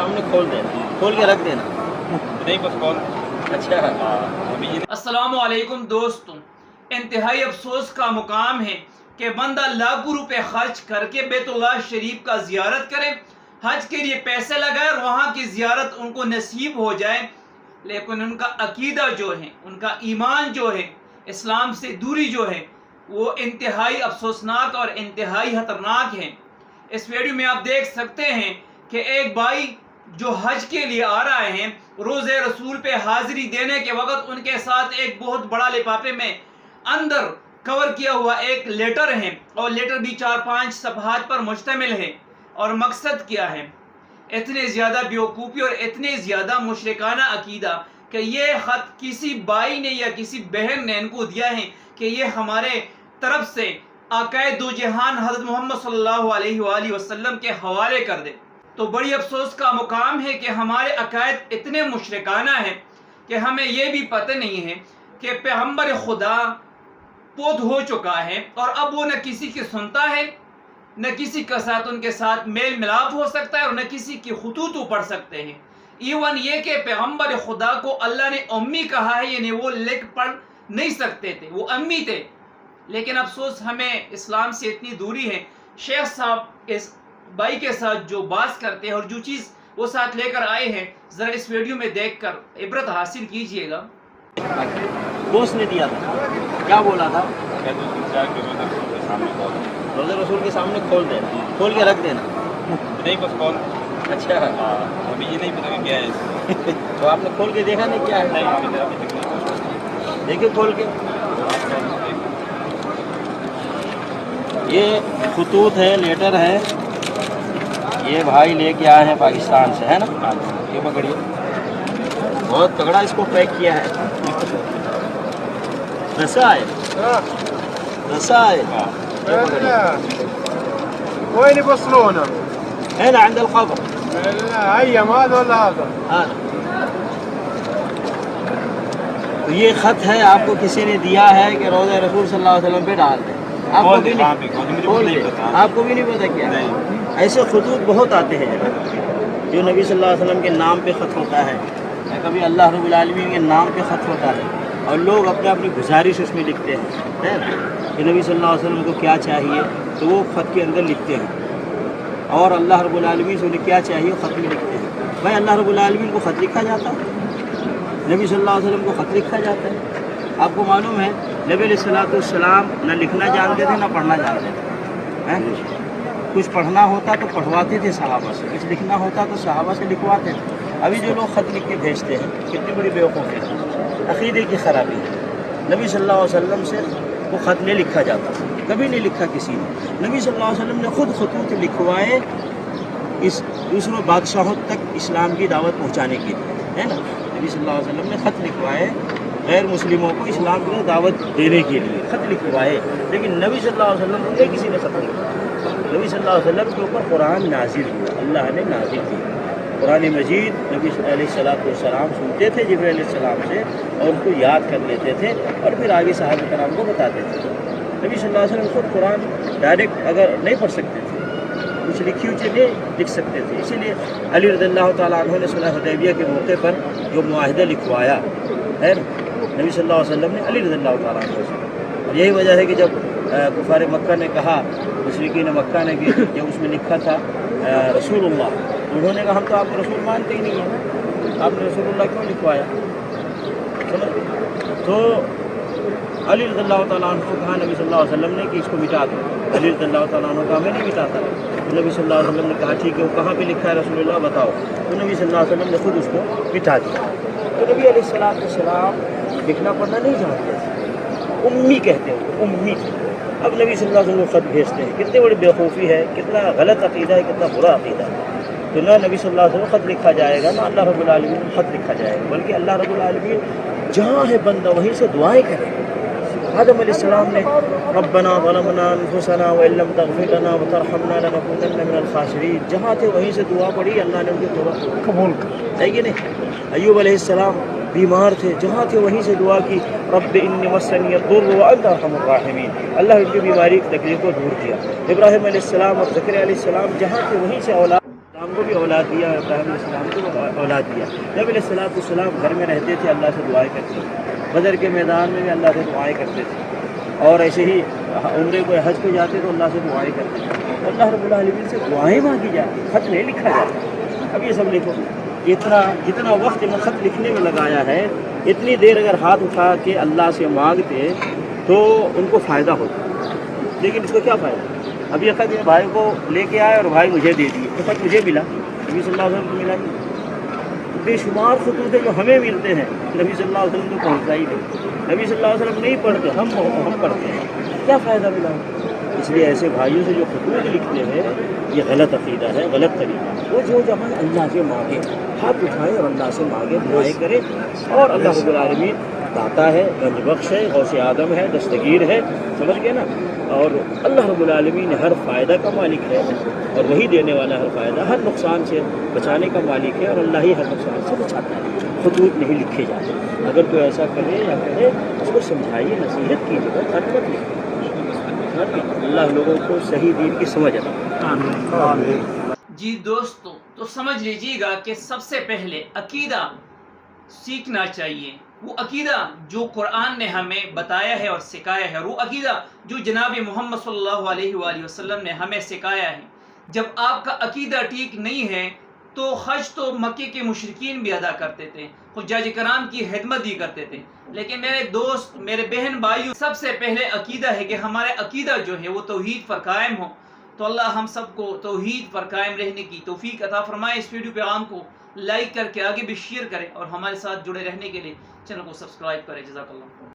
सामने खोल देना, खोल के रख देना। नहीं बस कॉल। अच्छा। अस्सलाम वालेकुम दोस्तों, इंतहाई अफसोस का मुकाम है कि बंदा लाखों रुपए खर्च करके बैतुल्लाह शरीफ का ज़ियारत करे, हज के लिए पैसे लगाए और वहाँ की ज़ियारत उनको नसीब हो जाए, लेकिन उनका अकीदा जो है, उनका ईमान जो है, इस्लाम से दूरी जो है, वो इंतहाई अफसोसनाक और इंतहाई खतरनाक है। इस वीडियो में आप देख सकते हैं कि एक भाई जो हज के लिए आ रहे हैं, रोज़े रसूल पे हाजिरी देने के वक्त उनके साथ एक बहुत बड़ा लिफाफे में अंदर कवर किया हुआ एक लेटर है, और लेटर भी 4-5 सफ़हात पर मुश्तमिल है। और मकसद क्या है? इतने ज़्यादा बेवकूफ़ी और इतने ज़्यादा मुशरिकाना अकीदा कि ये ख़त किसी भाई ने या किसी बहन ने इनको दिया है कि ये हमारे तरफ से आकाए दो जहान हज़रत मोहम्मद सल्लल्लाहु अलैहि वसल्लम के हवाले कर दे। तो बड़ी अफसोस का मुकाम है कि हमारे अकायद इतने मुशरिकाना हैं कि हमें ये भी पता नहीं है कि पैगंबर खुदा पोत हो चुका है और अब वो न किसी की सुनता है, न किसी के साथ उनके साथ मेल मिलाप हो सकता है और न किसी की खुतूत पढ़ सकते हैं। इवन ये कि पैगंबर खुदा को अल्लाह ने उम्मी कहा है, यानी वो लिख पढ़ नहीं सकते थे, वो अम्मी थे। लेकिन अफसोस हमें इस्लाम से इतनी दूरी है। शेख साहब इस भाई के साथ जो बात करते हैं और जो चीज़ वो साथ लेकर आए हैं, ज़रा इस वीडियो में देखकर इबरत हासिल कीजिएगा। दोस्त ने दिया था, क्या बोला था? रोज़े रसूल के सामने खोल देना, खोल के रख देना। नहीं बस कॉल। अच्छा। अभी ये नहीं पता क्या है। तो आपने खोल के देखा नहीं क्या है? नहीं, देखिए खोल के। ये खतूत है, लेटर है, ये भाई लेके आए हैं पाकिस्तान से, है ना? ये पकड़िए, बहुत तगड़ा इसको पैक किया है। रसायन وين يوصلونه؟ هنا عند الخبر. هي هذا ولا هذا؟ هذا. तो ये ख़त है, आपको किसी ने दिया है कि रोज़े रसूल सल्लल्लाहु अलैहि वसल्लम पे डाल दें। आपको भी नहीं पता क्या है? ऐसे खतूत बहुत आते हैं जो नबी सल्लल्लाहु अलैहि वसल्लम के नाम पे ख़त होता है, कभी अल्लाह रब्बुल आलमीन के नाम पे ख़त होता है, और लोग अपनी गुजारिश उसमें लिखते हैं कि नबी सल्लल्लाहु अलैहि वसल्लम को क्या चाहिए, तो वो ख़त के अंदर लिखते हैं, और अल्लाह रब्बुल आलमीन से उन्हें क्या चाहिए ख़त में लिखते हैं। भाई अल्लाह रब्बुल आलमीन को ख़त लिखा जाता है, नबी सल्लल्लाहु अलैहि वसल्लम को ख़त लिखा जाता है। आपको मालूम है नबी अलैहिस्सलाम न लिखना जानते थे, न पढ़ना जानते थे, हैं? कुछ पढ़ना होता तो पढ़वाते थे सहाबा से, कुछ लिखना होता तो सहाबा से लिखवाते थे। अभी जो लोग ख़त लिख के भेजते हैं, कितनी बड़ी बेवकूफ़ी है, अक़ीदे की ख़राबी है। नबी सल्लल्लाहु अलैहि वसल्लम से वो ख़त नहीं लिखा जाता, कभी नहीं लिखा किसी ने। नबी सल्लल्लाहु अलैहि वसल्लम ने खुद खतूत लिखवाए इस दूसरों बादशाहों तक इस्लाम की दावत पहुँचाने के लिए, है ना? नबी सल्लल्लाहु अलैहि वसल्लम ने ख़त लिखवाए गैर मुस्लिमों को इस्लाम की दावत देने के लिए, ख़त लिखवाए। लेकिन नबी सल्लल्लाहु अलैहि वसल्लम को किसी ने ख़त नहीं लिखा। नबी सल्लल्लाहु अलैहि वसल्लम के ऊपर कुरान नाज़िल हुआ, अल्लाह ने नाज़िल किया कुरान मजीद। नबी अलैहिस्सलाम सुनते थे जिब्रील अलैहिस्सलाम से और उनको याद कर लेते थे और फिर आगे सहाबा कराम को बताते थे। नबी सल्लल्लाहु अलैहि वसल्लम खुद कुरान डायरेक्ट अगर नहीं पढ़ सकते थे, कुछ लिखी हुई चीज़ें लिख सकते थे, इसीलिए अली रज़ियल्लाहु तआला अन्हु ने सुलह हुदैबिया के मौके पर जो मुआहिदा लिखवाया है नबी सल्लल्लाहु अलैहि वसल्लम ने अली रज़ियल्लाहु तआला अन्हु से। और यही वजह है कि जब कुफार मक्का ने कहा, मुशरिकीन मक्का ने, कि जब उसमें लिखा था रसूलुल्लाह, तो उन्होंने कहा हम तो आपको रसूल मानते ही नहीं हैं, आपने रसूलुल्लाह क्यों लिखवाया? तो अली रज़ियल्लाहु तआला अन्हु को कहा नबी सल्लल्लाहु अलैहि वसल्लम ने कि इसको मिटा दो। अली रज़ियल्लाहु तआला अन्हु कहा मैं नहीं मिटाता। तो नबी सल्लल्लाहु अलैहि वसल्लम ने कहा ठीक है, वो कहाँ पे लिखा है रसूलुल्लाह बताओ। तो नबी सल्लल्लाहु अलैहि वसल्लम ने खुद उसको मिटा दिया। तो नबी अलैहिस्सलाम लिखना पढ़ना नहीं जानते थे, उम्मी कहते हैं, उम्मी। अब नबी सल्लल्लाहु अलैहि वसल्लम को ख़त भेजते हैं, कितनी बड़ी बेवकूफ़ी है, कितना गलत अक़ीदा है, कितना बुरा अक़ीदा है। तो ना नबी सल्लल्लाहु अलैहि वसल्लम ख़त लिखा जाएगा, ना अल्लाह रब्बुल आलमीन को ख़त लिखा जाएगा, बल्कि अल्लाह रब्बुल आलमीन जहाँ है बंदा वहीं से दुआएँ करें। आदम अलैहिस्सलाम ने रब्बना ज़लमना अनफुसना व इल्लम तग़फिर लना व तरहमना लनकुनन्ना मिनल ख़ासिरीन, जहाँ थे वहीं से दुआ पढ़ी, अल्लाह ने उनकी दुआ कबूल कर, है कि नहीं? अय्यूब अलैहिस्सलाम बीमार थे, जहाँ थे वहीं से दुआ की, रब्बि इन्नी मस्सनी अद्दुर्रु व अंता अरहमुर राहिमीन, अल्लाह उनकी बीमारी की तकलीफ को दूर किया। इब्राहीम अलैहिस्सलाम और ज़करिया अलैहिस्सलाम जहाँ थे वहीं से औलाद ہم کو بھی اولاد دیا اور ابراہیم علیہ السلام کو بھی اولاد دیا. نبی علیہ السلام گھر میں رہتے تھے, اللہ سے دعائیں کرتے تھے. بدر کے میدان میں بھی اللہ سے دعائیں کرتے تھے, اور ایسے ہی عمرے کو حج کو جاتے تو اللہ سے دعائیں کرتے تھے. اللہ رب العالمین سے دعائیں مانگی جاتی, خط نہیں لکھا جاتا. اب یہ سب لکھو, جتنا وقت انہوں نے خط لکھنے میں لگایا ہے, اتنی دیر اگر ہاتھ اٹھا کے اللہ سے مانگتے تو ان کو فائدہ ہوتا. لیکن اس کو کیا فائدہ؟ اب یہ خط میرے بھائی کو لے کے آئے اور بھائی مجھے دے دیے, تو خط مجھے ملا, نبی صلی اللہ علیہ وسلم کو ملا نہیں. بے شمار خطوط جو ہمیں ملتے ہیں نبی صلی اللہ علیہ وسلم کو پہنچتا ہی نہیں. نبی صلی اللہ علیہ وسلم نہیں پڑھتے, ہم پڑھتے ہیں, کیا فائدہ ملا؟ اس لیے ایسے بھائیوں سے جو خطوط لکھتے ہیں یہ غلط عقیدہ ہے, غلط طریقہ. وہ جو جہاں اللہ سے مانگے, ہاتھ اٹھائے اور اللہ سے مانگے, دعائیں کرے, اور اللہ رب العالمین داتا ہے, گنج بخش ہے, غوث اعظم ہے, دستگیر ہے, سمجھ گئے نا. اور اللہ رب العالمین ہر فائدہ کا مالک ہے, اور وہی دینے والا ہر فائدہ, ہر نقصان سے بچانے کا مالک ہے, اور اللہ ہی ہر نقصان سے بچاتا ہے. خطوط نہیں لکھے جاتے. اگر کوئی ایسا کرے یا کرے اس کو سمجھائیے, نصیحت کیجیے, خط مت لکھیے. اللہ لوگوں کو صحیح دین کی سمجھ عطا. جی دوستو, تو سمجھ لیجیے گا کہ سب سے پہلے عقیدہ سیکھنا چاہیے. وہ عقیدہ جو قرآن نے ہمیں بتایا ہے اور سکھایا ہے, وہ عقیدہ جو جناب محمد صلی اللہ علیہ وآلہ وسلم نے ہمیں سکھایا ہے. جب آپ کا عقیدہ ٹھیک نہیں ہے تو حج تو مکے کے مشرکین بھی ادا کرتے تھے, حجاج کرام کی خدمت بھی کرتے تھے. لیکن میرے دوست, میرے بہن بھائیوں, سب سے پہلے عقیدہ ہے کہ ہمارا عقیدہ جو ہے وہ توحید پر قائم ہو. تو اللہ ہم سب کو توحید پر قائم رہنے کی توفیق عطا فرمائے. اس ویڈیو پیغام کو لائک کر کے آگے بھی شیئر کریں, اور ہمارے ساتھ جڑے رہنے کے لیے چینل کو سبسکرائب کریں. جزاک اللہ.